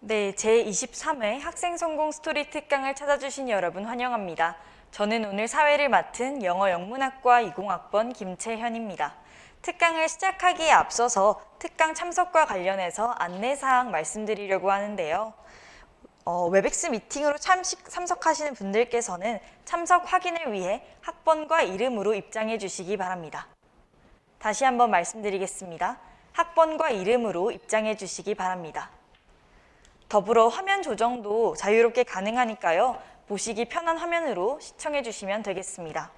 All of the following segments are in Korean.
네, 제23회 학생 성공 스토리 특강을 찾아주신 여러분 환영합니다. 저는 오늘 사회를 맡은 영어 영문학과 20학번 김채현입니다. 특강을 시작하기에 앞서서 특강 참석과 관련해서 안내사항 말씀드리려고 하는데요. 웨백스 미팅으로 참석하시는 분들께서는 참석 확인을 위해 학번과 이름으로 입장해 주시기 바랍니다. 다시 한번 말씀드리겠습니다. 학번과 이름으로 입장해 주시기 바랍니다. 더불어 화면 조정도 자유롭게 가능하니까요. 보시기 편한 화면으로 시청해 주시면 되겠습니다.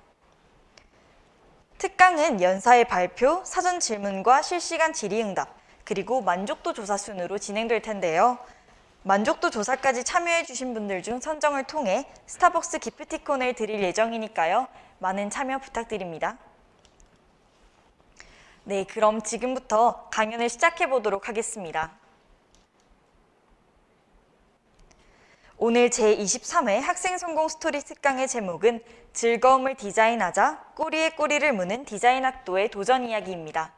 특강은 연사의 발표, 사전 질문과 실시간 질의응답, 그리고 만족도 조사 순으로 진행될 텐데요. 만족도 조사까지 참여해 주신 분들 중 선정을 통해 스타벅스 기프티콘을 드릴 예정이니까요. 많은 참여 부탁드립니다. 네, 그럼 지금부터 강연을 시작해 보도록 하겠습니다. 오늘 제23회 학생 성공 스토리 특강의 제목은 즐거움을 디자인하자 꼬리에 꼬리를 무는 디자인 학도의 도전 이야기입니다.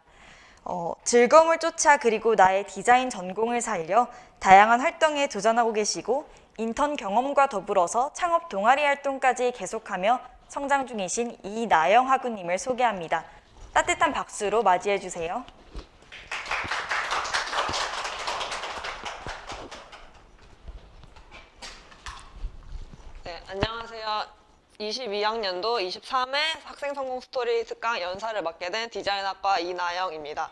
즐거움을 쫓아 그리고 나의 디자인 전공을 살려 다양한 활동에 도전하고 계시고 인턴 경험과 더불어서 창업 동아리 활동까지 계속하며 성장 중이신 이나영 학우님을 소개합니다. 따뜻한 박수로 맞이해 주세요. 네, 안녕하세요. 22학년도 23회 학생 성공 스토리 특강 연사를 맡게 된 디자인학과 이나영입니다.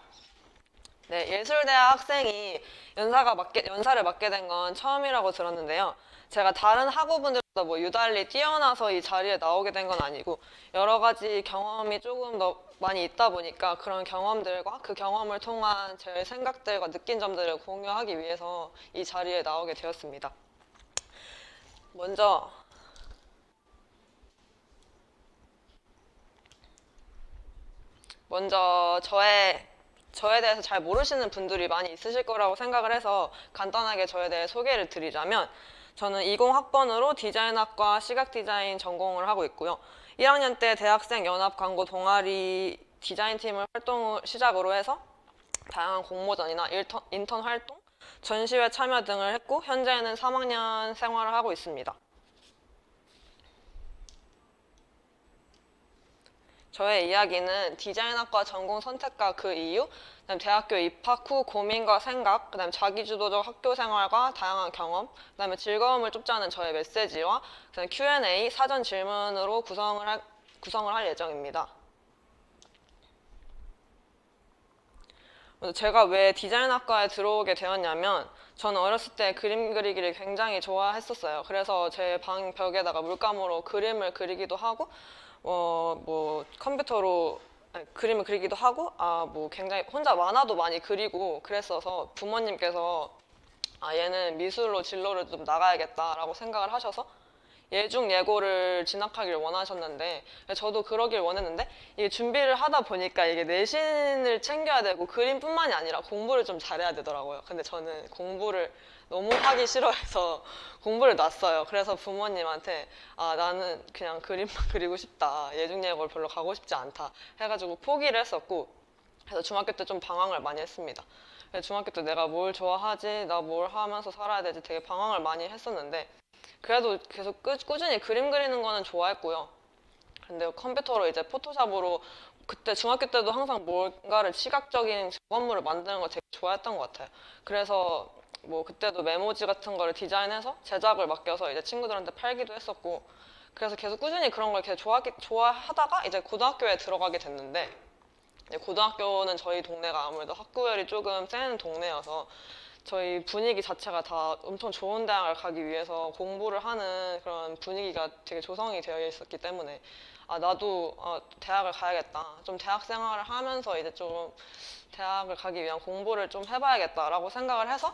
네, 예술대학 학생이 연사를 맡게 된 건 처음이라고 들었는데요. 제가 다른 학우분들보다 유달리 뛰어나서 이 자리에 나오게 된 건 아니고 여러 가지 경험이 조금 더 많이 있다 보니까 그런 경험들과 그 경험을 통한 제 생각들과 느낀 점들을 공유하기 위해서 이 자리에 나오게 되었습니다. 먼저 저에 대해서 잘 모르시는 분들이 많이 있으실 거라고 생각을 해서 간단하게 저에 대해 소개를 드리자면 저는 20학번으로 디자인학과 시각디자인 전공을 하고 있고요. 1학년 때 대학생 연합 광고 동아리 디자인팀을 활동을 시작으로 해서 다양한 공모전이나 인턴 활동, 전시회 참여 등을 했고 현재는 3학년 생활을 하고 있습니다. 저의 이야기는 디자인학과 전공 선택과 그 이유, 그다음 대학교 입학 후 고민과 생각, 그다음 자기주도적 학교 생활과 다양한 경험, 그다음에 즐거움을 쫓자는 저의 메시지와 그다음 Q&A, 사전 질문으로 구성을 할 예정입니다. 제가 왜 디자인학과에 들어오게 되었냐면 저는 어렸을 때 그림 그리기를 굉장히 좋아했었어요. 그래서 제 방 벽에다가 물감으로 그림을 그리기도 하고 컴퓨터로 그림을 그리기도 하고 굉장히 혼자 만화도 많이 그리고 그랬어서 부모님께서 얘는 미술로 진로를 좀 나가야겠다라고 생각을 하셔서 예중예고를 진학하길 원하셨는데 저도 그러길 원했는데 이게 준비를 하다 보니까 이게 내신을 챙겨야 되고 그림뿐만이 아니라 공부를 좀 잘해야 되더라고요. 근데 저는 공부를 너무 하기 싫어해서 공부를 놨어요. 그래서 부모님한테 나는 그냥 그림만 그리고 싶다. 예중예고를 별로 가고 싶지 않다. 해가지고 포기를 했었고 그래서 중학교 때 좀 방황을 많이 했습니다. 중학교 때 내가 뭘 좋아하지? 나 뭘 하면서 살아야 되지? 되게 방황을 많이 했었는데 그래도 계속 꾸준히 그림 그리는 거는 좋아했고요. 근데 컴퓨터로 이제 포토샵으로 그때 중학교 때도 항상 뭔가를 시각적인 작업물을 만드는 거 되게 좋아했던 것 같아요. 그래서 그때도 메모지 같은 거를 디자인해서 제작을 맡겨서 이제 친구들한테 팔기도 했었고 그래서 계속 꾸준히 그런 걸 계속 좋아하다가 이제 고등학교에 들어가게 됐는데 고등학교는 저희 동네가 아무래도 학구열이 조금 센 동네여서 저희 분위기 자체가 다 엄청 좋은 대학을 가기 위해서 공부를 하는 그런 분위기가 되게 조성이 되어 있었기 때문에 나도 대학을 가야겠다. 좀 대학 생활을 하면서 이제 좀 대학을 가기 위한 공부를 좀 해봐야겠다라고 생각을 해서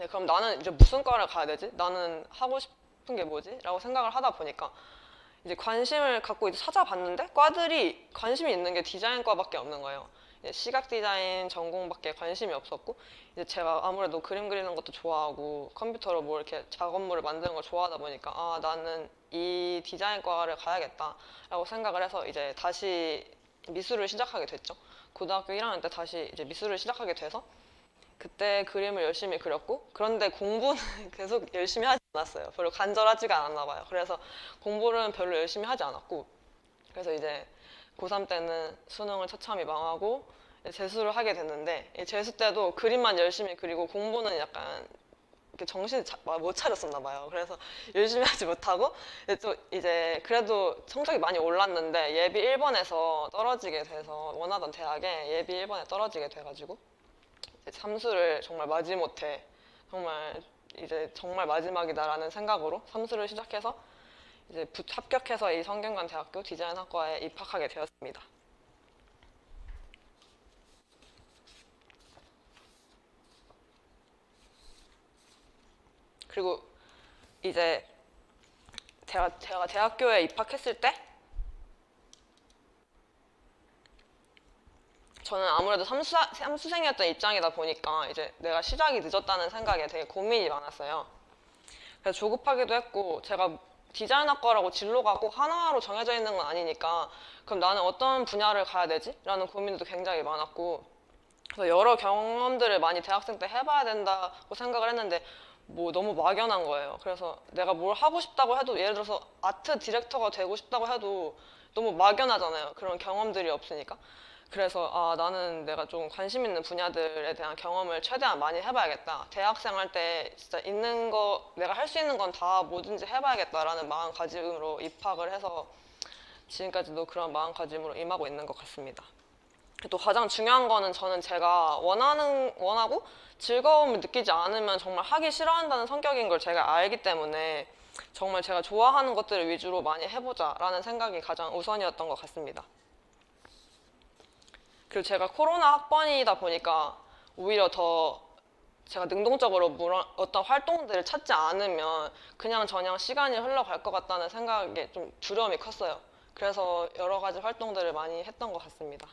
그럼 나는 이제 무슨 과를 가야 되지? 나는 하고 싶은 게 뭐지? 라고 생각을 하다 보니까 이제 관심을 갖고 이제 찾아봤는데 과들이 관심이 있는 게 디자인과밖에 없는 거예요. 시각 디자인 전공밖에 관심이 없었고 이제 제가 아무래도 그림 그리는 것도 좋아하고 컴퓨터로 이렇게 작업물을 만드는 걸 좋아하다 보니까 나는 이 디자인과를 가야겠다라고 생각을 해서 이제 다시 미술을 시작하게 됐죠. 고등학교 1학년 때 다시 이제 미술을 시작하게 돼서 그때 그림을 열심히 그렸고, 그런데 공부는 계속 열심히 하지 않았어요. 별로 간절하지가 않았나 봐요. 그래서 공부는 별로 열심히 하지 않았고, 그래서 이제 고3 때는 수능을 처참히 망하고 재수를 하게 됐는데, 이 재수 때도 그림만 열심히 그리고 공부는 약간 이렇게 정신 못 차렸었나 봐요. 그래서 열심히 하지 못하고 또 이제 그래도 성적이 많이 올랐는데 예비 1번에서 떨어지게 돼서, 원하던 대학에 예비 1번에 떨어지게 돼가지고 이제 삼수를 정말 마지못해 정말 이제 정말 마지막이다라는 생각으로 삼수를 시작해서 이제 합격해서 이 성균관 대학교 디자인학과에 입학하게 되었습니다. 그리고 이제 제가 대학교에 입학했을 때 저는 아무래도 삼수생이었던 입장이다 보니까 이제 내가 시작이 늦었다는 생각에 되게 고민이 많았어요. 그래서 조급하기도 했고, 제가 디자인학과라고 진로가 꼭 하나로 정해져 있는 건 아니니까 그럼 나는 어떤 분야를 가야 되지? 라는 고민도 굉장히 많았고, 그래서 여러 경험들을 많이 대학생 때 해봐야 된다고 생각을 했는데 뭐 너무 막연한 거예요. 그래서 내가 뭘 하고 싶다고 해도, 예를 들어서 아트 디렉터가 되고 싶다고 해도 너무 막연하잖아요. 그런 경험들이 없으니까. 그래서 나는 내가 좀 관심 있는 분야들에 대한 경험을 최대한 많이 해봐야겠다. 대학생 할 때 진짜 있는 거, 내가 할 수 있는 건 다 뭐든지 해봐야겠다라는 마음가짐으로 입학을 해서 지금까지도 그런 마음가짐으로 임하고 있는 것 같습니다. 또 가장 중요한 거는, 저는 제가 원하고 즐거움을 느끼지 않으면 정말 하기 싫어한다는 성격인 걸 제가 알기 때문에 정말 제가 좋아하는 것들을 위주로 많이 해보자 라는 생각이 가장 우선이었던 것 같습니다. 그리고 제가 코로나 학번이다 보니까 오히려 더 제가 능동적으로 어떤 활동들을 찾지 않으면 그냥 저냥 시간이 흘러갈 것 같다는 생각에 좀 두려움이 컸어요. 그래서 여러 가지 활동들을 많이 했던 것 같습니다.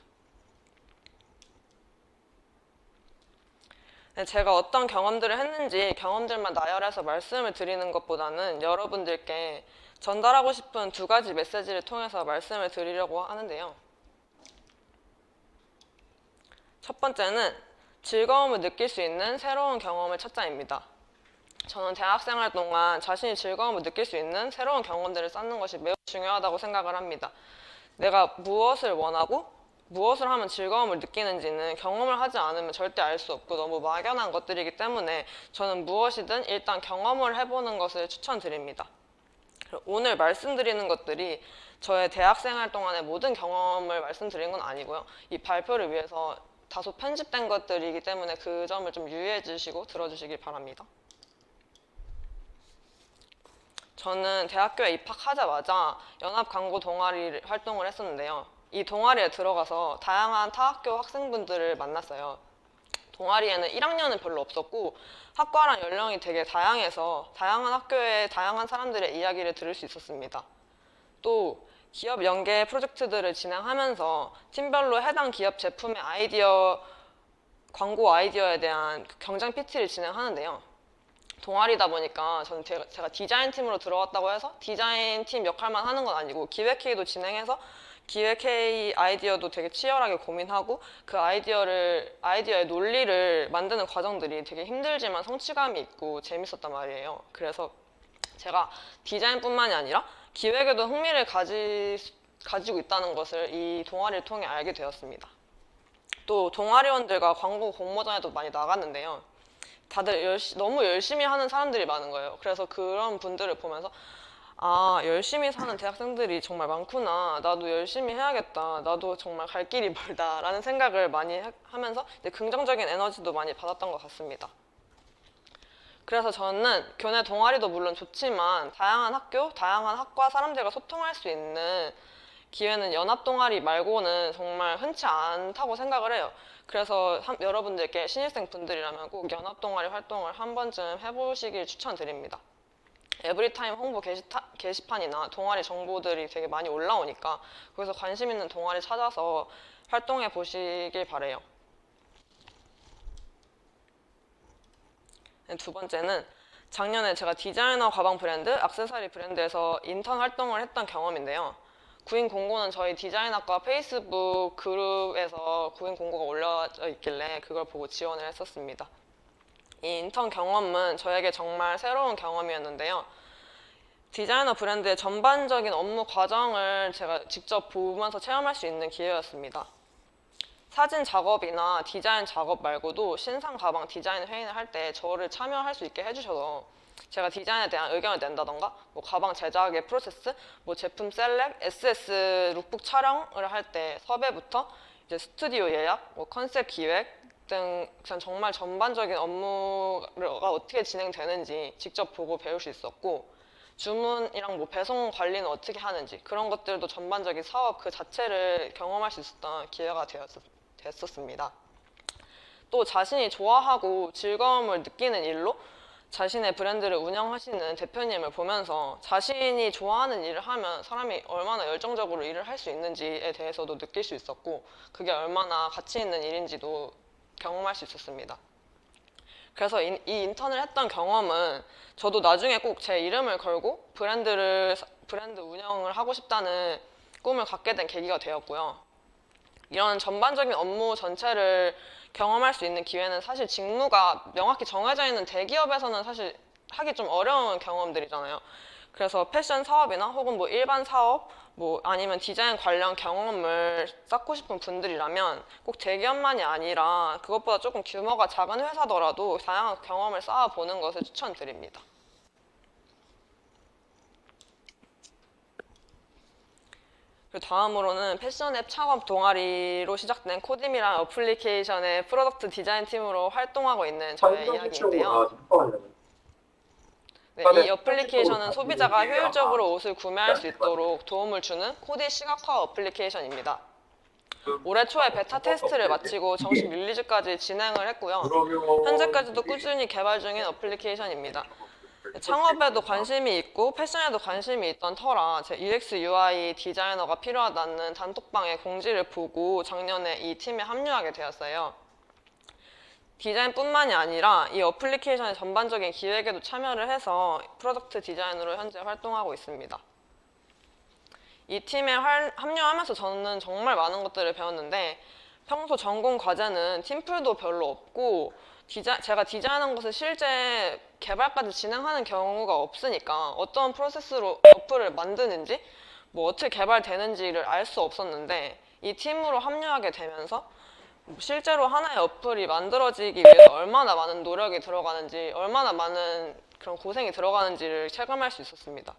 제가 어떤 경험들을 했는지 경험들만 나열해서 말씀을 드리는 것보다는 여러분들께 전달하고 싶은 두 가지 메시지를 통해서 말씀을 드리려고 하는데요. 첫 번째는 즐거움을 느낄 수 있는 새로운 경험을 찾자입니다. 저는 대학생활 동안 자신이 즐거움을 느낄 수 있는 새로운 경험들을 쌓는 것이 매우 중요하다고 생각을 합니다. 내가 무엇을 원하고 무엇을 하면 즐거움을 느끼는지는 경험을 하지 않으면 절대 알 수 없고 너무 막연한 것들이기 때문에 저는 무엇이든 일단 경험을 해보는 것을 추천드립니다. 오늘 말씀드리는 것들이 저의 대학생활 동안의 모든 경험을 말씀드린 건 아니고요. 이 발표를 위해서 다소 편집된 것들이기 때문에 그 점을 좀 유의해 주시고 들어주시길 바랍니다. 저는 대학교에 입학하자마자 연합광고 동아리 활동을 했었는데요. 이 동아리에 들어가서 다양한 타학교 학생분들을 만났어요. 동아리에는 1학년은 별로 없었고 학과랑 연령이 되게 다양해서 다양한 학교의 다양한 사람들의 이야기를 들을 수 있었습니다. 또 기업 연계 프로젝트들을 진행하면서 팀별로 해당 기업 제품의 광고 아이디어에 대한 경쟁 PT를 진행하는데요. 동아리다 보니까 저는 제가 디자인 팀으로 들어왔다고 해서 디자인 팀 역할만 하는 건 아니고 기획회의도 진행해서 기획회의 아이디어도 되게 치열하게 고민하고 그 아이디어의 논리를 만드는 과정들이 되게 힘들지만 성취감이 있고 재밌었단 말이에요. 그래서 제가 디자인뿐만이 아니라 기획에도 흥미를 가지고 있다는 것을 이 동아리를 통해 알게 되었습니다. 또 동아리원들과 광고 공모전에도 많이 나갔는데요. 다들 너무 열심히 하는 사람들이 많은 거예요. 그래서 그런 분들을 보면서 열심히 사는 대학생들이 정말 많구나. 나도 열심히 해야겠다. 나도 정말 갈 길이 멀다. 라는 생각을 많이 하면서 긍정적인 에너지도 많이 받았던 것 같습니다. 그래서 저는 교내 동아리도 물론 좋지만 다양한 학교, 다양한 학과 사람들과 소통할 수 있는 기회는 연합 동아리 말고는 정말 흔치 않다고 생각을 해요. 그래서 여러분들께 신입생 분들이라면 꼭 연합 동아리 활동을 한 번쯤 해보시길 추천드립니다. 에브리타임 홍보 게시판이나 동아리 정보들이 되게 많이 올라오니까 거기서 관심 있는 동아리 찾아서 활동해 보시길 바래요. 두 번째는 작년에 제가 디자이너 가방 브랜드, 액세서리 브랜드에서 인턴 활동을 했던 경험인데요. 구인 공고는 저희 디자인학과 페이스북 그룹에서 구인 공고가 올려져 있길래 그걸 보고 지원을 했었습니다. 이 인턴 경험은 저에게 정말 새로운 경험이었는데요. 디자이너 브랜드의 전반적인 업무 과정을 제가 직접 보면서 체험할 수 있는 기회였습니다. 사진 작업이나 디자인 작업 말고도 신상 가방 디자인 회의를 할 때 저를 참여할 수 있게 해주셔서 제가 디자인에 대한 의견을 낸다던가 뭐 가방 제작의 프로세스, 뭐 제품 셀렉, SS 룩북 촬영을 할 때 섭외부터 이제 스튜디오 예약, 뭐 컨셉 기획 등 그냥 정말 전반적인 업무가 어떻게 진행되는지 직접 보고 배울 수 있었고 주문이랑 뭐 배송 관리는 어떻게 하는지 그런 것들도 전반적인 사업 그 자체를 경험할 수 있었던 기회가 됐었습니다. 또 자신이 좋아하고 즐거움을 느끼는 일로 자신의 브랜드를 운영하시는 대표님을 보면서 자신이 좋아하는 일을 하면 사람이 얼마나 열정적으로 일을 할 수 있는지에 대해서도 느낄 수 있었고 그게 얼마나 가치 있는 일인지도 경험할 수 있었습니다. 그래서 이 인턴을 했던 경험은 저도 나중에 꼭 제 이름을 걸고 브랜드 운영을 하고 싶다는 꿈을 갖게 된 계기가 되었고요. 이런 전반적인 업무 전체를 경험할 수 있는 기회는 사실 직무가 명확히 정해져 있는 대기업에서는 사실 하기 좀 어려운 경험들이잖아요. 그래서 패션 사업이나 혹은 뭐 일반 사업, 뭐 아니면 디자인 관련 경험을 쌓고 싶은 분들이라면 꼭 대기업만이 아니라 그것보다 조금 규모가 작은 회사더라도 다양한 경험을 쌓아보는 것을 추천드립니다. 그리고 다음으로는 패션 앱 창업 동아리로 시작된 코디미라는 어플리케이션의 프로덕트 디자인 팀으로 활동하고 있는 저의 이야기인데요. 네, 이 어플리케이션은 소비자가 효율적으로 옷을 구매할 수 있도록 도움을 주는 코디 시각화 어플리케이션입니다. 올해 초에 베타 테스트를 마치고 정식 릴리즈까지 진행을 했고요. 현재까지도 꾸준히 개발 중인 어플리케이션입니다. 창업에도 관심이 있고 패션에도 관심이 있던 터라 제 UX UI 디자이너가 필요하다는 단톡방의 공지를 보고 작년에 이 팀에 합류하게 되었어요. 디자인뿐만이 아니라 이 어플리케이션의 전반적인 기획에도 참여를 해서 프로덕트 디자인으로 현재 활동하고 있습니다. 이 팀에 합류하면서 저는 정말 많은 것들을 배웠는데 평소 전공 과제는 팀플도 별로 없고 제가 디자인한 것을 실제 개발까지 진행하는 경우가 없으니까 어떤 프로세스로 어플을 만드는지 뭐 어떻게 개발되는지를 알 수 없었는데 이 팀으로 합류하게 되면서 실제로 하나의 어플이 만들어지기 위해서 얼마나 많은 노력이 들어가는지 얼마나 많은 그런 고생이 들어가는지를 체감할 수 있었습니다.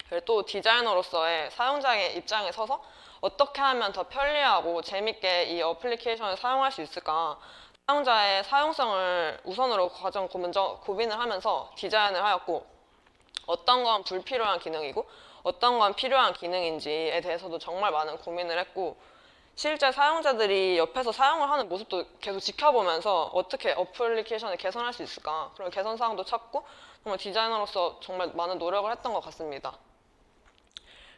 그리고 또 디자이너로서의 사용자의 입장에 서서 어떻게 하면 더 편리하고 재밌게 이 어플리케이션을 사용할 수 있을까 사용자의 사용성을 우선으로 가장 먼저 고민을 하면서 디자인을 하였고 어떤 건 불필요한 기능이고 어떤 건 필요한 기능인지에 대해서도 정말 많은 고민을 했고 실제 사용자들이 옆에서 사용을 하는 모습도 계속 지켜보면서 어떻게 어플리케이션을 개선할 수 있을까 그런 개선 사항도 찾고 정말 디자이너로서 정말 많은 노력을 했던 것 같습니다.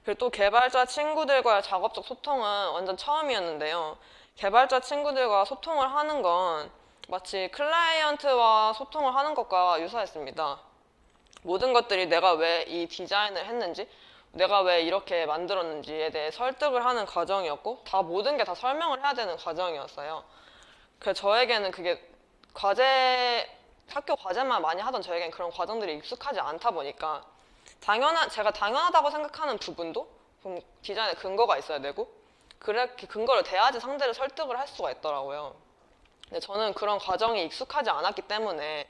그리고 또 개발자 친구들과의 작업적 소통은 완전 처음이었는데요. 개발자 친구들과 소통을 하는 건 마치 클라이언트와 소통을 하는 것과 유사했습니다. 모든 것들이 내가 왜 이 디자인을 했는지 내가 왜 이렇게 만들었는지에 대해 설득을 하는 과정이었고 모든 게 다 설명을 해야 되는 과정이었어요. 그래서 저에게는 그게 학교 과제만 많이 하던 저에게는 그런 과정들이 익숙하지 않다 보니까 제가 당연하다고 생각하는 부분도 디자인에 근거가 있어야 되고 그렇게 근거를 대야지 상대를 설득을 할 수가 있더라고요. 근데 저는 그런 과정이 익숙하지 않았기 때문에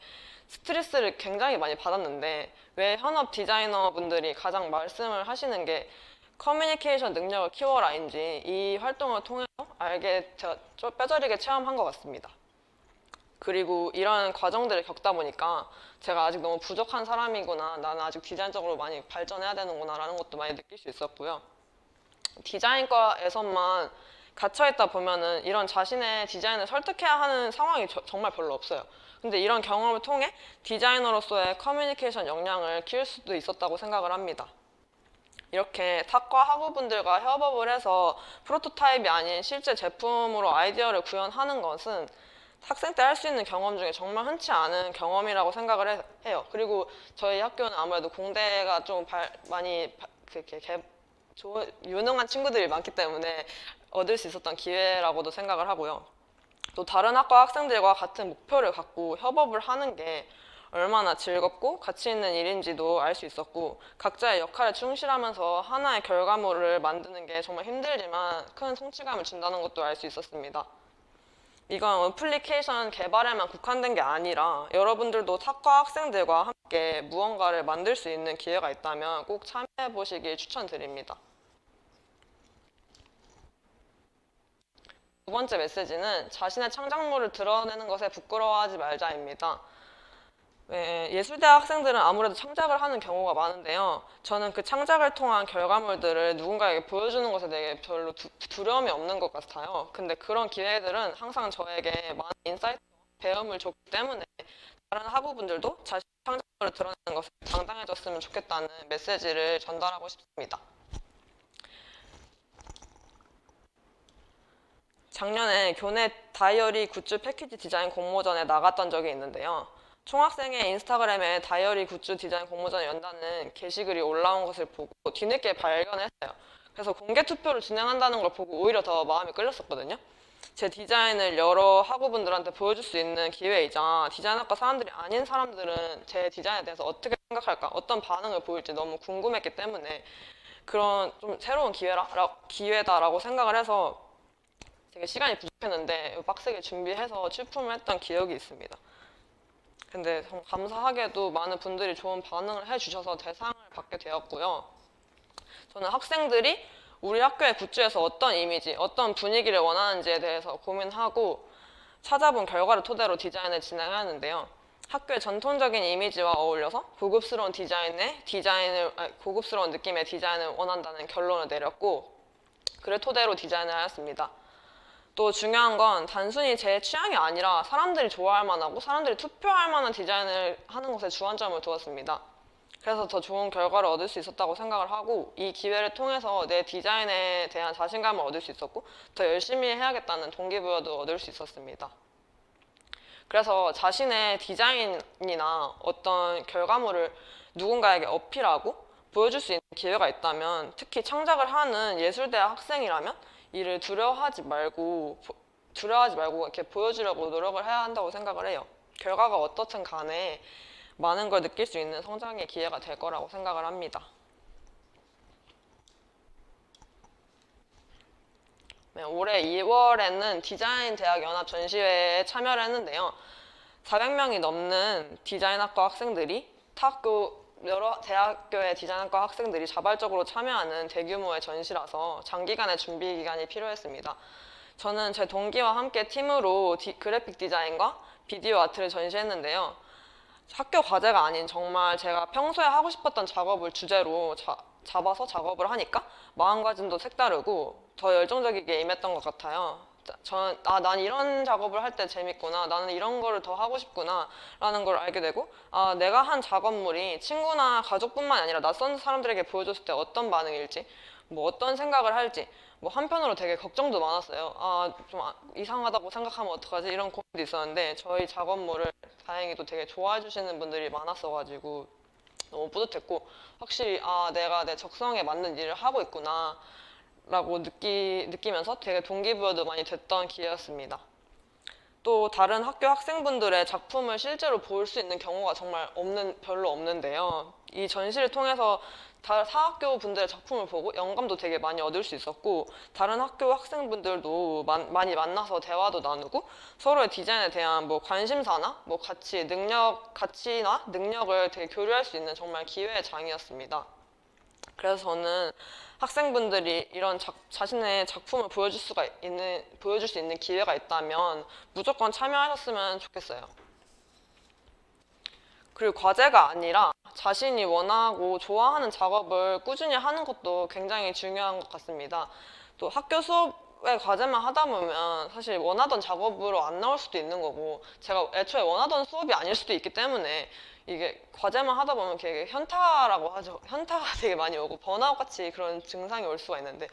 스트레스를 굉장히 많이 받았는데 왜 현업 디자이너 분들이 가장 말씀을 하시는 게 커뮤니케이션 능력을 키워라인지 이 활동을 통해서 제가 뼈저리게 체험한 것 같습니다. 그리고 이런 과정들을 겪다 보니까 제가 아직 너무 부족한 사람이구나 나는 아직 디자인적으로 많이 발전해야 되는구나 라는 것도 많이 느낄 수 있었고요. 디자인과에서만 갇혀있다 보면은 이런 자신의 디자인을 설득해야 하는 상황이 정말 별로 없어요. 근데 이런 경험을 통해 디자이너로서의 커뮤니케이션 역량을 키울 수도 있었다고 생각을 합니다. 이렇게 탁과 학우분들과 협업을 해서 프로토타입이 아닌 실제 제품으로 아이디어를 구현하는 것은 학생 때 할 수 있는 경험 중에 정말 흔치 않은 경험이라고 생각을 해요. 그리고 저희 학교는 아무래도 공대가 좀 많이 유능한 친구들이 많기 때문에 얻을 수 있었던 기회라고도 생각을 하고요. 또 다른 학과 학생들과 같은 목표를 갖고 협업을 하는 게 얼마나 즐겁고 가치 있는 일인지도 알 수 있었고, 각자의 역할에 충실하면서 하나의 결과물을 만드는 게 정말 힘들지만 큰 성취감을 준다는 것도 알 수 있었습니다. 이건 어플리케이션 개발에만 국한된 게 아니라 여러분들도 학과 학생들과 함께 무언가를 만들 수 있는 기회가 있다면 꼭 참여해 보시길 추천드립니다. 두 번째 메시지는 자신의 창작물을 드러내는 것에 부끄러워하지 말자입니다. 예술대학 학생들은 아무래도 창작을 하는 경우가 많은데요. 저는 그 창작을 통한 결과물들을 누군가에게 보여주는 것에 대해 별로 두려움이 없는 것 같아요. 근데 그런 기회들은 항상 저에게 많은 인사이트와 배움을 줬기 때문에 다른 학우분들도 자신의 창작물을 드러내는 것에 당당해졌으면 좋겠다는 메시지를 전달하고 싶습니다. 작년에 교내 다이어리 굿즈 패키지 디자인 공모전에 나갔던 적이 있는데요. 총학생의 인스타그램에 다이어리 굿즈 디자인 공모전을 연다는 게시글이 올라온 것을 보고 뒤늦게 발견했어요. 그래서 공개 투표를 진행한다는 걸 보고 오히려 더 마음이 끌렸었거든요. 제 디자인을 여러 학우분들한테 보여줄 수 있는 기회이자 디자인학과 사람들이 아닌 사람들은 제 디자인에 대해서 어떻게 생각할까, 어떤 반응을 보일지 너무 궁금했기 때문에 그런 좀 새로운 기회다라고 생각을 해서 되게 시간이 부족했는데 빡세게 준비해서 출품을 했던 기억이 있습니다. 근데 정말 감사하게도 많은 분들이 좋은 반응을 해주셔서 대상을 받게 되었고요. 저는 학생들이 우리 학교의 굿즈에서 어떤 이미지, 어떤 분위기를 원하는지에 대해서 고민하고 찾아본 결과를 토대로 디자인을 진행하는데요. 학교의 전통적인 이미지와 어울려서 고급스러운 고급스러운 느낌의 디자인을 원한다는 결론을 내렸고, 그를 토대로 디자인을 하였습니다. 또 중요한 건 단순히 제 취향이 아니라 사람들이 좋아할 만하고 사람들이 투표할 만한 디자인을 하는 것에 주안점을 두었습니다. 그래서 더 좋은 결과를 얻을 수 있었다고 생각을 하고, 이 기회를 통해서 내 디자인에 대한 자신감을 얻을 수 있었고 더 열심히 해야겠다는 동기부여도 얻을 수 있었습니다. 그래서 자신의 디자인이나 어떤 결과물을 누군가에게 어필하고 보여줄 수 있는 기회가 있다면, 특히 창작을 하는 예술대학 학생이라면 이를 두려워하지 말고 이렇게 보여주려고 노력을 해야 한다고 생각을 해요. 결과가 어떻든 간에 많은 걸 느낄 수 있는 성장의 기회가 될 거라고 생각을 합니다. 네, 올해 2월에는 디자인 대학 연합 전시회에 참여를 했는데요. 400명이 넘는 디자인학과 학생들이 여러 대학교의 디자인학과 학생들이 자발적으로 참여하는 대규모의 전시라서 장기간의 준비 기간이 필요했습니다. 저는 제 동기와 함께 팀으로 그래픽 디자인과 비디오 아트를 전시했는데요. 학교 과제가 아닌 정말 제가 평소에 하고 싶었던 작업을 주제로 잡아서 작업을 하니까 마음가짐도 색다르고 더 열정적이게 임했던 것 같아요. 난 이런 작업을 할 때 재밌구나, 나는 이런 거를 더 하고 싶구나 라는 걸 알게 되고, 내가 한 작업물이 친구나 가족뿐만 아니라 낯선 사람들에게 보여줬을 때 어떤 반응일지, 어떤 생각을 할지, 한편으로 되게 걱정도 많았어요. 좀 이상하다고 생각하면 어떡하지, 이런 고민도 있었는데 저희 작업물을 다행히도 되게 좋아해 주시는 분들이 많았어가지고 너무 뿌듯했고, 확실히 내가 내 적성에 맞는 일을 하고 있구나 라고 느끼면서 되게 동기부여도 많이 됐던 기회였습니다. 또 다른 학교 학생분들의 작품을 실제로 볼 수 있는 경우가 정말 별로 없는데요. 이 전시를 통해서 사학교 분들의 작품을 보고 영감도 되게 많이 얻을 수 있었고, 다른 학교 학생분들도 많이 만나서 대화도 나누고 서로의 디자인에 대한 관심사나 가치나 능력을 되게 교류할 수 있는 정말 기회의 장이었습니다. 그래서 저는 학생분들이 이런 자신의 작품을 보여줄 수 있는 기회가 있다면 무조건 참여하셨으면 좋겠어요. 그리고 과제가 아니라 자신이 원하고 좋아하는 작업을 꾸준히 하는 것도 굉장히 중요한 것 같습니다. 또 학교 수업의 과제만 하다 보면 사실 원하던 작업으로 안 나올 수도 있는 거고, 제가 애초에 원하던 수업이 아닐 수도 있기 때문에 이게 과제만 하다 보면 되게 현타라고 하죠. 현타가 되게 많이 오고 번아웃 같이 그런 증상이 올 수가 있는데,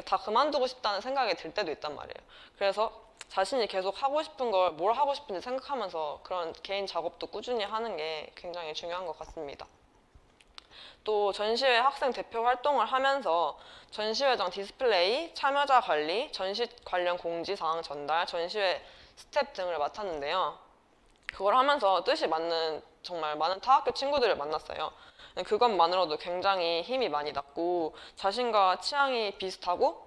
다 그만두고 싶다는 생각이 들 때도 있단 말이에요. 그래서 자신이 계속 하고 싶은 걸 뭘 하고 싶은지 생각하면서 그런 개인 작업도 꾸준히 하는 게 굉장히 중요한 것 같습니다. 또 전시회 학생 대표 활동을 하면서 전시회장 디스플레이, 참여자 관리, 전시 관련 공지사항 전달, 전시회 스텝 등을 맡았는데요. 그걸 하면서 뜻이 맞는 정말 많은 타학교 친구들을 만났어요. 그것만으로도 굉장히 힘이 많이 났고 자신과 취향이 비슷하고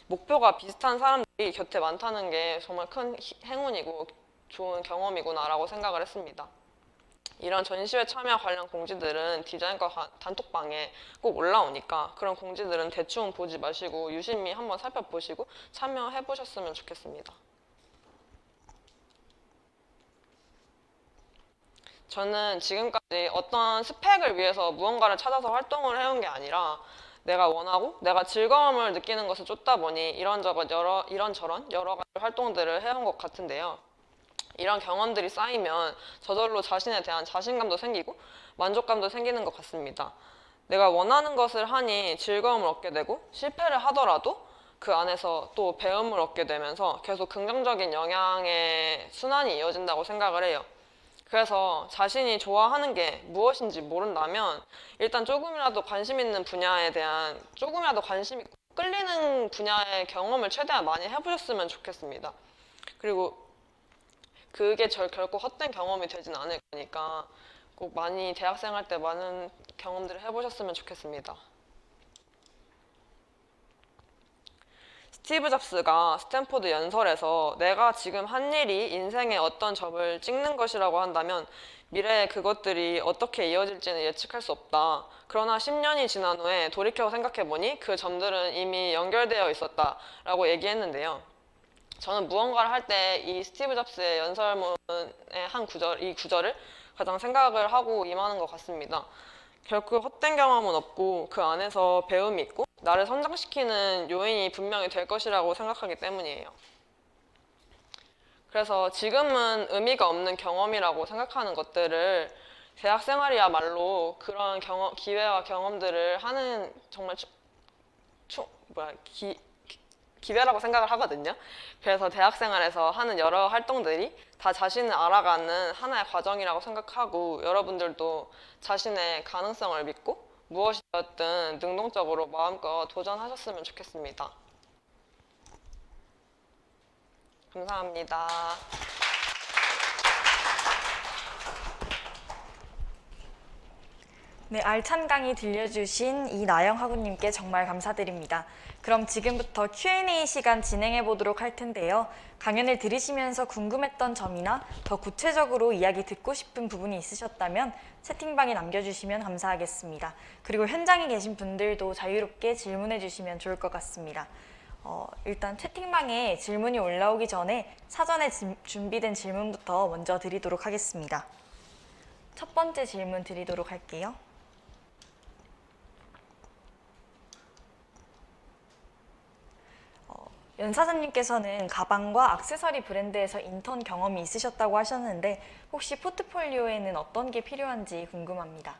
목표가 비슷한 사람들이 곁에 많다는 게 정말 큰 행운이고 좋은 경험이구나라고 생각을 했습니다. 이런 전시회 참여 관련 공지들은 디자인과 단톡방에 꼭 올라오니까 그런 공지들은 대충 보지 마시고 유심히 한번 살펴보시고 참여해 보셨으면 좋겠습니다. 저는 지금까지 어떤 스펙을 위해서 무언가를 찾아서 활동을 해온 게 아니라 내가 원하고 내가 즐거움을 느끼는 것을 쫓다 보니 이런저런 여러 가지 활동들을 해온 것 같은데요. 이런 경험들이 쌓이면 저절로 자신에 대한 자신감도 생기고 만족감도 생기는 것 같습니다. 내가 원하는 것을 하니 즐거움을 얻게 되고 실패를 하더라도 그 안에서 또 배움을 얻게 되면서 계속 긍정적인 영향의 순환이 이어진다고 생각을 해요. 그래서 자신이 좋아하는 게 무엇인지 모른다면 일단 조금이라도 관심 있는 분야에 대한 조금이라도 관심 있고 끌리는 분야의 경험을 최대한 많이 해보셨으면 좋겠습니다. 그리고 그게 결코 헛된 경험이 되진 않을 거니까 꼭 많이 대학생 할 때 많은 경험들을 해보셨으면 좋겠습니다. 스티브 잡스가 스탠포드 연설에서 내가 지금 한 일이 인생의 어떤 점을 찍는 것이라고 한다면 미래에 그것들이 어떻게 이어질지는 예측할 수 없다. 그러나 10년이 지난 후에 돌이켜 생각해보니 그 점들은 이미 연결되어 있었다라고 얘기했는데요. 저는 무언가를 할 때 이 스티브 잡스의 연설문의 이 구절을 가장 생각을 하고 임하는 것 같습니다. 결코 헛된 경험은 없고 그 안에서 배움이 있고 나를 성장시키는 요인이 분명히 될 것이라고 생각하기 때문이에요. 그래서 지금은 의미가 없는 경험이라고 생각하는 것들을 대학 생활이야말로 그런 기회와 경험들을 하는 정말 기회라고 생각을 하거든요. 그래서 대학 생활에서 하는 여러 활동들이 다 자신을 알아가는 하나의 과정이라고 생각하고 여러분들도 자신의 가능성을 믿고 무엇이 되었든 능동적으로 마음껏 도전하셨으면 좋겠습니다. 감사합니다. 네, 알찬 강의 들려주신 이나영 학우님께 정말 감사드립니다. 그럼 지금부터 Q&A 시간 진행해 보도록 할 텐데요. 강연을 들으시면서 궁금했던 점이나 더 구체적으로 이야기 듣고 싶은 부분이 있으셨다면 채팅방에 남겨주시면 감사하겠습니다. 그리고 현장에 계신 분들도 자유롭게 질문해 주시면 좋을 것 같습니다. 일단 채팅방에 질문이 올라오기 전에 사전에 준비된 질문부터 먼저 드리도록 하겠습니다. 첫 번째 질문 드리도록 할게요. 연사장님께서는 가방과 액세서리 브랜드에서 인턴 경험이 있으셨다고 하셨는데 혹시 포트폴리오에는 어떤 게 필요한지 궁금합니다.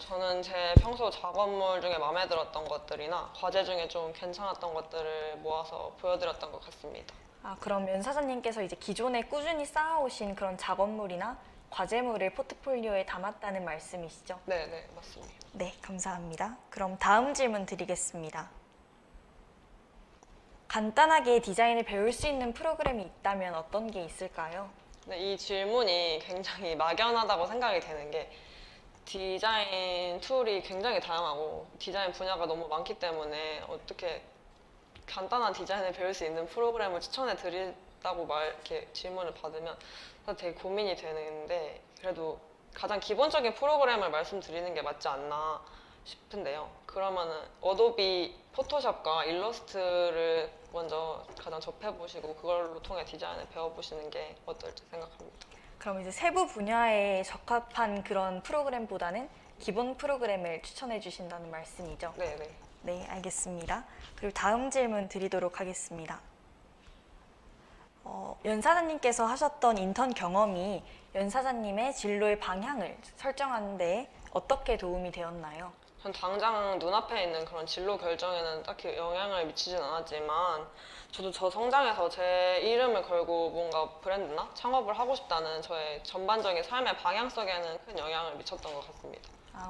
저는 제 평소 작업물 중에 마음에 들었던 것들이나 과제 중에 좀 괜찮았던 것들을 모아서 보여드렸던 것 같습니다. 그럼 연사장님께서 이제 기존에 꾸준히 쌓아오신 그런 작업물이나 과제물을 포트폴리오에 담았다는 말씀이시죠? 네, 맞습니다. 네, 감사합니다. 그럼 다음 질문 드리겠습니다. 간단하게 디자인을 배울 수 있는 프로그램이 있다면 어떤 게 있을까요? 네, 이 질문이 굉장히 막연하다고 생각이 되는 게 디자인 툴이 굉장히 다양하고 디자인 분야가 너무 많기 때문에 어떻게 간단한 디자인을 배울 수 있는 프로그램을 추천해 드린다고 이렇게 질문을 받으면 되게 고민이 되는데 그래도 가장 기본적인 프로그램을 말씀드리는 게 맞지 않나 싶은데요. 그러면은 어도비 포토샵과 일러스트를 먼저 가장 접해보시고 그걸로 통해 디자인을 배워보시는 게 어떨지 생각합니다. 그럼 이제 세부 분야에 적합한 그런 프로그램보다는 기본 프로그램을 추천해 주신다는 말씀이죠? 네. 네, 알겠습니다. 그리고 다음 질문 드리도록 하겠습니다. 연사장님께서 하셨던 인턴 경험이 연사장님의 진로의 방향을 설정하는 데 어떻게 도움이 되었나요? 전 당장 눈앞에 있는 그런 진로 결정에는 딱히 영향을 미치진 않았지만 저도 저 성장해서 제 이름을 걸고 뭔가 브랜드나 창업을 하고 싶다는 저의 전반적인 삶의 방향성에는 큰 영향을 미쳤던 것 같습니다.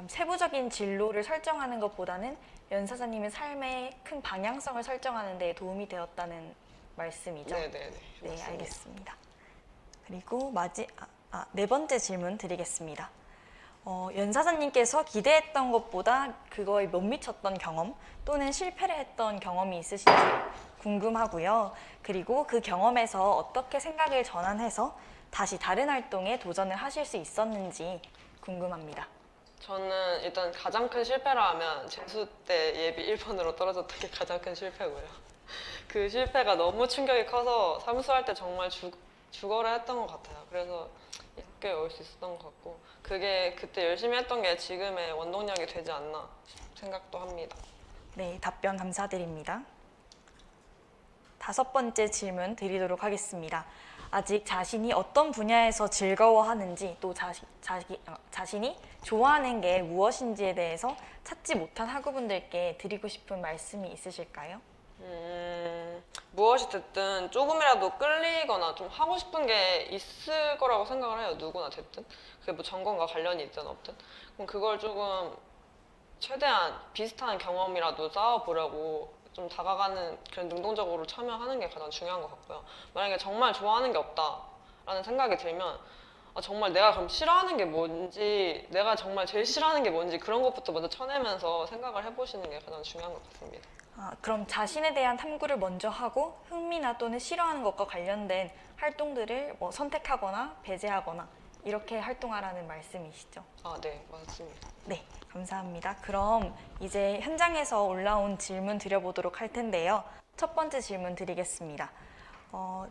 세부적인 진로를 설정하는 것보다는 연사자님의 삶의 큰 방향성을 설정하는 데 도움이 되었다는 말씀이죠? 네네네. 네, 맞습니다. 알겠습니다. 그리고 네 번째 질문 드리겠습니다. 연사자님께서 기대했던 것보다 그거에 못 미쳤던 경험 또는 실패를 했던 경험이 있으신지 궁금하고요. 그리고 그 경험에서 어떻게 생각을 전환해서 다시 다른 활동에 도전을 하실 수 있었는지 궁금합니다. 저는 일단 가장 큰 실패라 하면 재수 때 예비 1번으로 떨어졌던 게 가장 큰 실패고요. 그 실패가 너무 충격이 커서 삼수할 때 정말 죽어라 했던 것 같아요. 그래서 이 학교에 올 수 있었던 것 같고 그게 그때 열심히 했던 게 지금의 원동력이 되지 않나 생각도 합니다. 네, 답변 감사드립니다. 다섯 번째 질문 드리도록 하겠습니다. 아직 자신이 어떤 분야에서 즐거워하는지 또 자신이 좋아하는 게 무엇인지에 대해서 찾지 못한 학우분들께 드리고 싶은 말씀이 있으실까요? 무엇이 됐든 조금이라도 끌리거나 좀 하고 싶은 게 있을 거라고 생각을 해요. 누구나 됐든. 그게 뭐 전공과 관련이 있든 없든. 그럼 그걸 조금 최대한 비슷한 경험이라도 쌓아보려고 좀 다가가는 그런 능동적으로 참여하는 게 가장 중요한 것 같고요. 만약에 정말 좋아하는 게 없다라는 생각이 들면 정말 내가 그럼 싫어하는 게 뭔지 내가 정말 제일 싫어하는 게 뭔지 그런 것부터 먼저 쳐내면서 생각을 해보시는 게 가장 중요한 것 같습니다. 그럼 자신에 대한 탐구를 먼저 하고 흥미나 또는 싫어하는 것과 관련된 활동들을 선택하거나 배제하거나 이렇게 활동하라는 말씀이시죠? 네, 맞습니다. 네, 감사합니다. 그럼 이제 현장에서 올라온 질문 드려보도록 할 텐데요. 첫 번째 질문 드리겠습니다.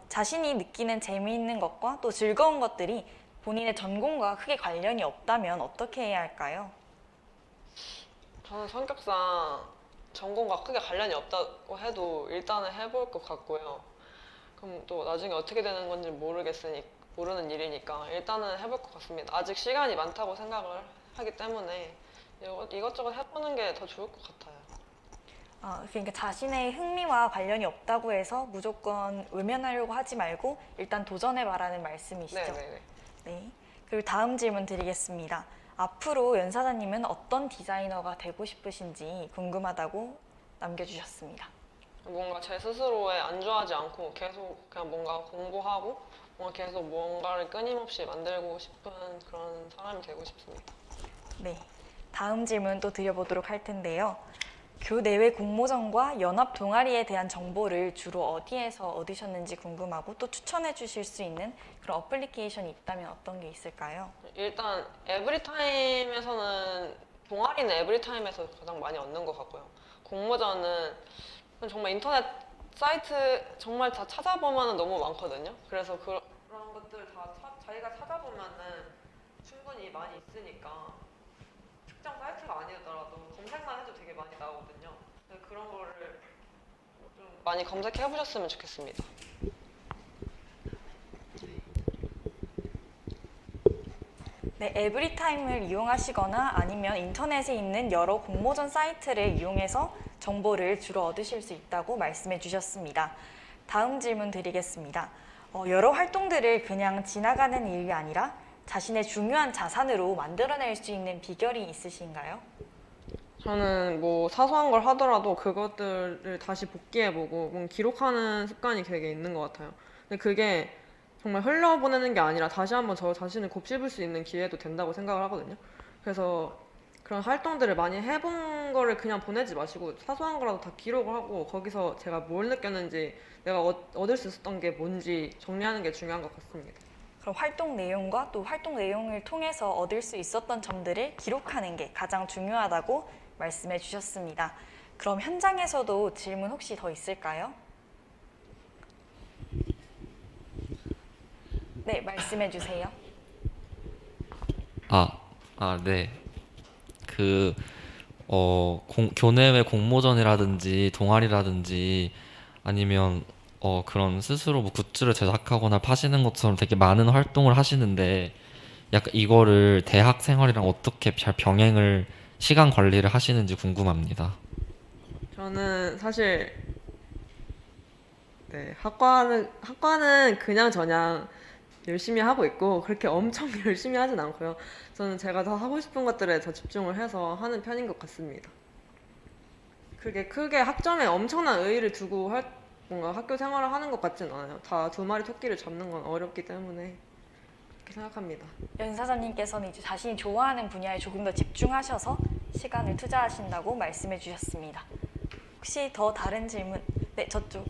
자신이 느끼는 재미있는 것과 또 즐거운 것들이 본인의 전공과 크게 관련이 없다면 어떻게 해야 할까요? 저는 성격상 전공과 크게 관련이 없다고 해도 일단은 해볼 것 같고요. 그럼 또 나중에 어떻게 되는 건지 모르는 일이니까 일단은 해볼 것 같습니다. 아직 시간이 많다고 생각을 하기 때문에 이것저것 해보는 게 더 좋을 것 같아요. 그러니까 자신의 흥미와 관련이 없다고 해서 무조건 외면하려고 하지 말고 일단 도전해봐라는 말씀이시죠? 네네네. 네. 그리고 다음 질문 드리겠습니다. 앞으로 연사자님은 어떤 디자이너가 되고 싶으신지 궁금하다고 남겨주셨습니다. 뭔가 제 스스로에 안주하지 않고 계속 그냥 뭔가 공부하고 뭔가 계속 뭔가를 끊임없이 만들고 싶은 그런 사람이 되고 싶습니다. 네. 다음 질문 또 드려보도록 할 텐데요. 교내외 공모전과 연합 동아리에 대한 정보를 주로 어디에서 얻으셨는지 궁금하고 또 추천해 주실 수 있는 그런 어플리케이션이 있다면 어떤 게 있을까요? 일단 에브리타임에서는 동아리는 에브리타임에서 가장 많이 얻는 것 같고요. 공모전은 정말 인터넷 사이트 정말 다 찾아보면 너무 많거든요. 그래서 그런 것들 다 자기가 찾아보면은 충분히 많이 있으니까 특정 사이트가 아니더라도 검색만 해도 되게 많이 나오거든요. 그런 거를 좀 많이 검색해 보셨으면 좋겠습니다. 네, 에브리타임을 이용하시거나 아니면 인터넷에 있는 여러 공모전 사이트를 이용해서 정보를 주로 얻으실 수 있다고 말씀해 주셨습니다. 다음 질문 드리겠습니다. 여러 활동들을 그냥 지나가는 일이 아니라 자신의 중요한 자산으로 만들어낼 수 있는 비결이 있으신가요? 저는 뭐 사소한 걸 하더라도 그것들을 다시 복기해보고 기록하는 습관이 되게 있는 것 같아요. 근데 그게 정말 흘려보내는 게 아니라 다시 한번 저 자신을 곱씹을 수 있는 기회도 된다고 생각을 하거든요. 그래서 그런 활동들을 많이 해본 거를 그냥 보내지 마시고 사소한 거라도 다 기록을 하고 거기서 제가 뭘 느꼈는지 내가 얻을 수 있었던 게 뭔지 정리하는 게 중요한 것 같습니다. 그럼 활동 내용과 또 활동 내용을 통해서 얻을 수 있었던 점들을 기록하는 게 가장 중요하다고 말씀해 주셨습니다. 그럼 현장에서도 질문 혹시 더 있을까요? 네, 말씀해 주세요. 네. 그, 교내외 공모전이라든지 동아리라든지 아니면 그런 스스로 뭐 굿즈를 제작하거나 파시는 것처럼 되게 많은 활동을 하시는데 약간 이거를 대학 생활이랑 어떻게 잘 병행을 시간 관리를 하시는지 궁금합니다. 저는 사실 네, 학과는 그냥 저냥 열심히 하고 있고 그렇게 엄청 열심히 하진 않고요. 저는 제가 더 하고 싶은 것들에 더 집중을 해서 하는 편인 것 같습니다. 그게 크게 학점에 엄청난 의의를 두고 뭔가 학교 생활을 하는 것 같진 않아요. 다 두 마리 토끼를 잡는 건 어렵기 때문에 그렇게 생각합니다. 연사장님께서는 이제 자신이 좋아하는 분야에 조금 더 집중하셔서 시간을 투자하신다고 말씀해 주셨습니다. 혹시 더 다른 질문? 네, 저쪽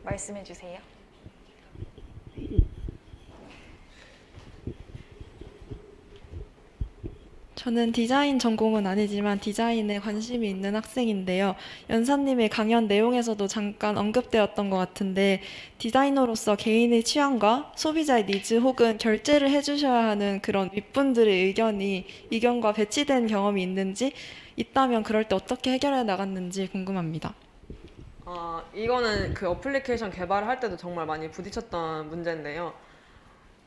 말씀해 주세요. 저는 디자인 전공은 아니지만 디자인에 관심이 있는 학생인데요. 연사님의 강연 내용에서도 잠깐 언급되었던 것 같은데 디자이너로서 개인의 취향과 소비자의 니즈 혹은 결제를 해주셔야 하는 그런 윗분들의 이견과 배치된 경험이 있는지 있다면 그럴 때 어떻게 해결해 나갔는지 궁금합니다. 이거는 그 어플리케이션 개발을 할 때도 정말 많이 부딪혔던 문제인데요.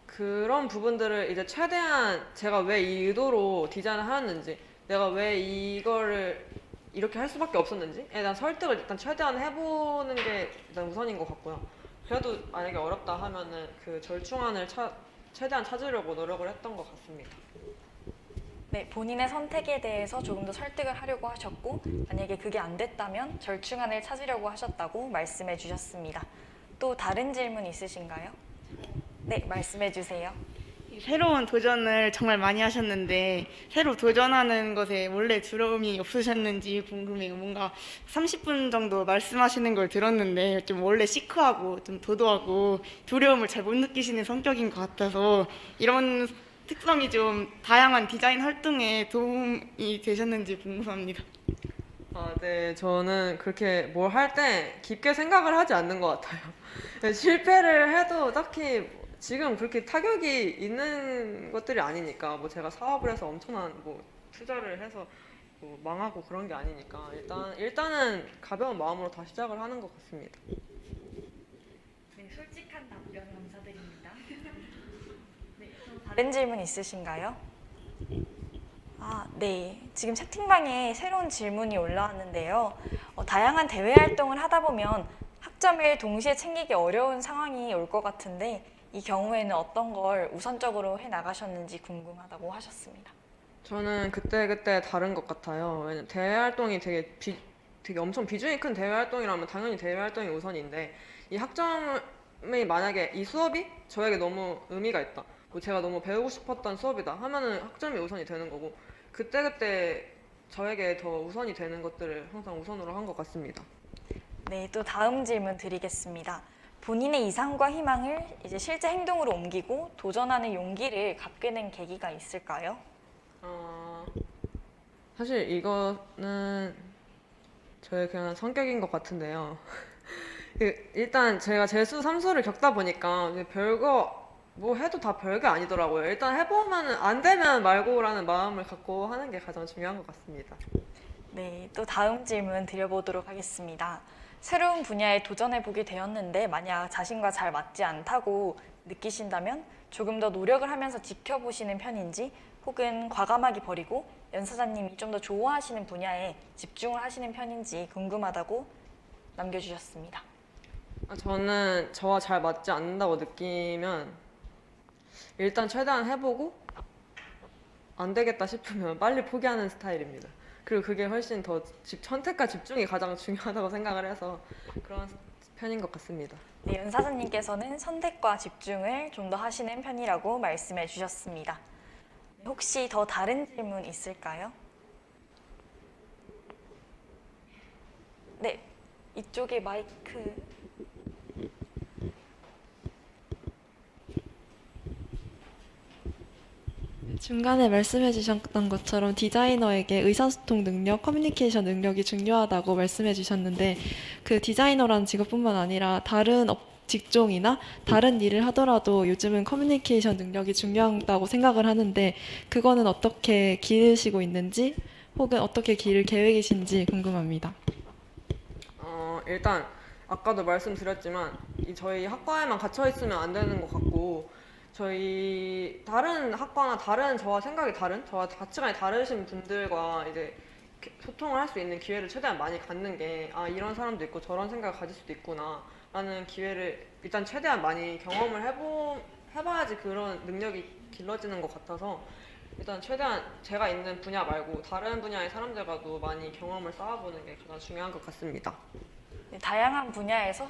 그런 부분들을 이제 최대한 제가 왜 이 의도로 디자인을 하였는지, 내가 왜 이거를 이렇게 할 수밖에 없었는지에 대한 설득을 일단 최대한 해보는 게 일단 우선인 것 같고요. 그래도 만약에 어렵다 하면은 그 절충안을 최대한 찾으려고 노력을 했던 것 같습니다. 네, 본인의 선택에 대해서 조금 더 설득을 하려고 하셨고 만약에 그게 안 됐다면 절충안을 찾으려고 하셨다고 말씀해 주셨습니다. 또 다른 질문 있으신가요? 네, 말씀해 주세요. 새로운 도전을 정말 많이 하셨는데 새로 도전하는 것에 원래 두려움이 없으셨는지 궁금해요. 뭔가 30분 정도 말씀하시는 걸 들었는데 좀 원래 시크하고 좀 도도하고 두려움을 잘 못 느끼시는 성격인 것 같아서 이런 특성이 좀 다양한 디자인 활동에 도움이 되셨는지 궁금합니다. 네, 저는 그렇게 뭘 할 때 깊게 생각을 하지 않는 것 같아요. 네, 실패를 해도 딱히 지금 그렇게 타격이 있는 것들이 아니니까, 뭐 제가 사업을 해서 엄청난 뭐 투자를 해서 뭐 망하고 그런 게 아니니까 일단은 가벼운 마음으로 다 시작을 하는 것 같습니다. 네, 솔직한 답변 감사드립니다. 네, 또 다른 질문 있으신가요? 네. 지금 채팅방에 새로운 질문이 올라왔는데요. 다양한 대외 활동을 하다 보면 학점을 동시에 챙기기 어려운 상황이 올 것 같은데 이 경우에는 어떤 걸 우선적으로 해 나가셨는지 궁금하다고 하셨습니다. 저는 그때그때 다른 것 같아요. 왜냐면 대외 활동이 되게 엄청 비중이 큰 대외 활동이라면 당연히 대외 활동이 우선인데, 이 학점이 만약에 이 수업이 저에게 너무 의미가 있다, 뭐 제가 너무 배우고 싶었던 수업이다 하면은 학점이 우선이 되는 거고, 그때그때 저에게 더 우선이 되는 것들을 항상 우선으로 한 것 같습니다. 네, 또 다음 질문 드리겠습니다. 본인의 이상과 희망을 이제 실제 행동으로 옮기고 도전하는 용기를 갖게 된 계기가 있을까요? 사실 이거는 저의 그냥 성격인 것 같은데요. 일단 제가 재수, 삼수를 겪다 보니까 별거 뭐 해도 다 별게 아니더라고요. 일단 해보면 안 되면 말고라는 마음을 갖고 하는 게 가장 중요한 것 같습니다. 네, 또 다음 질문 드려보도록 하겠습니다. 새로운 분야에 도전해보게 되었는데 만약 자신과 잘 맞지 않다고 느끼신다면 조금 더 노력을 하면서 지켜보시는 편인지 혹은 과감하게 버리고 연사자님이 좀 더 좋아하시는 분야에 집중을 하시는 편인지 궁금하다고 남겨주셨습니다. 저는 저와 잘 맞지 않는다고 느끼면 일단 최대한 해보고 안 되겠다 싶으면 빨리 포기하는 스타일입니다. 그리고 그게 훨씬 더 선택과 집중이 가장 중요하다고 생각을 해서 그런 편인 것 같습니다. 네, 연사자님께서는 선택과 집중을 좀 더 하시는 편이라고 말씀해 주셨습니다. 혹시 더 다른 질문 있을까요? 네, 이쪽에 마이크. 중간에 말씀해 주셨던 것처럼 디자이너에게 의사소통 능력, 커뮤니케이션 능력이 중요하다고 말씀해 주셨는데 그 디자이너라는 직업뿐만 아니라 다른 직종이나 다른 일을 하더라도 요즘은 커뮤니케이션 능력이 중요하다고 생각을 하는데 그거는 어떻게 기르시고 있는지 혹은 어떻게 기를 계획이신지 궁금합니다. 일단 아까도 말씀드렸지만 저희 학과에만 갇혀 있으면 안 되는 것 같고, 저희 다른 학과나 저와 생각이 다른, 저와 가치관이 다르신 분들과 이제 소통을 할 수 있는 기회를 최대한 많이 갖는 게 이런 사람도 있고 저런 생각을 가질 수도 있구나 라는 기회를 일단 최대한 많이 경험을 해봐야지 그런 능력이 길러지는 것 같아서 일단 최대한 제가 있는 분야 말고 다른 분야의 사람들과도 많이 경험을 쌓아보는 게 가장 중요한 것 같습니다. 네, 다양한 분야에서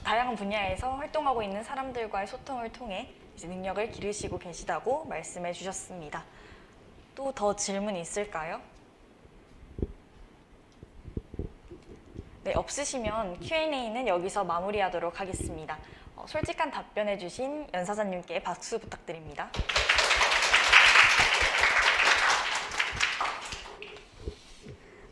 다양한 분야에서 활동하고 있는 사람들과의 소통을 통해 이제 능력을 기르시고 계시다고 말씀해 주셨습니다. 또 더 질문 있을까요? 네, 없으시면 Q&A는 여기서 마무리하도록 하겠습니다. 솔직한 답변해 주신 연사사님께 박수 부탁드립니다.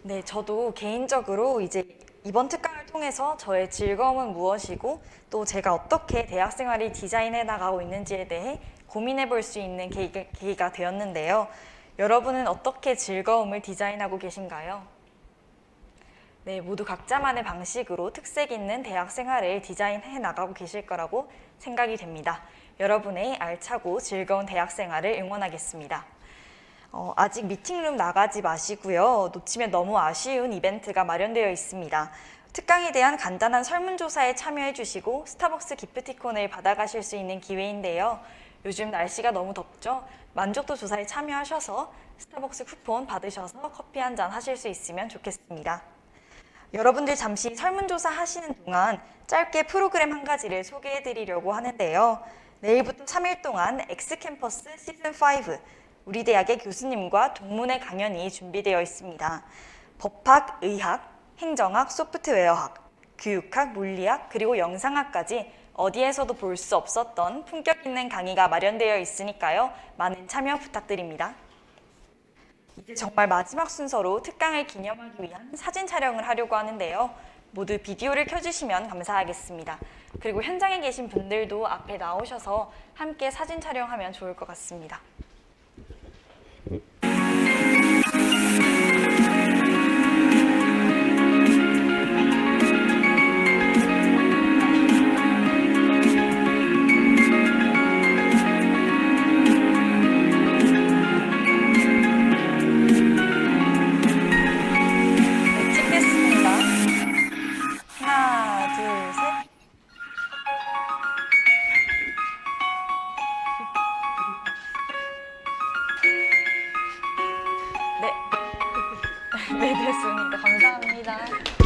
네, 저도 개인적으로 이제 이번 특강을 통해서 저의 즐거움은 무엇이고 또 제가 어떻게 대학 생활을 디자인해 나가고 있는지에 대해 고민해 볼 수 있는 계기가 되었는데요. 여러분은 어떻게 즐거움을 디자인하고 계신가요? 네, 모두 각자만의 방식으로 특색 있는 대학 생활을 디자인해 나가고 계실 거라고 생각이 됩니다. 여러분의 알차고 즐거운 대학 생활을 응원하겠습니다. 아직 미팅룸 나가지 마시고요. 놓치면 너무 아쉬운 이벤트가 마련되어 있습니다. 특강에 대한 간단한 설문조사에 참여해 주시고 스타벅스 기프티콘을 받아가실 수 있는 기회인데요. 요즘 날씨가 너무 덥죠? 만족도 조사에 참여하셔서 스타벅스 쿠폰 받으셔서 커피 한 잔 하실 수 있으면 좋겠습니다. 여러분들 잠시 설문조사 하시는 동안 짧게 프로그램 한 가지를 소개해 드리려고 하는데요. 내일부터 3일 동안 엑스캠퍼스 시즌5 우리 대학의 교수님과 동문회 강연이 준비되어 있습니다. 법학, 의학, 행정학, 소프트웨어학, 교육학, 물리학, 그리고 영상학까지 어디에서도 볼 수 없었던 품격 있는 강의가 마련되어 있으니까요. 많은 참여 부탁드립니다. 이제 정말 마지막 순서로 특강을 기념하기 위한 사진 촬영을 하려고 하는데요. 모두 비디오를 켜주시면 감사하겠습니다. 그리고 현장에 계신 분들도 앞에 나오셔서 함께 사진 촬영하면 좋을 것 같습니다. 네, 찍겠습니다. 하나, 둘, 셋. 네. 네, 됐습니다. 감사합니다.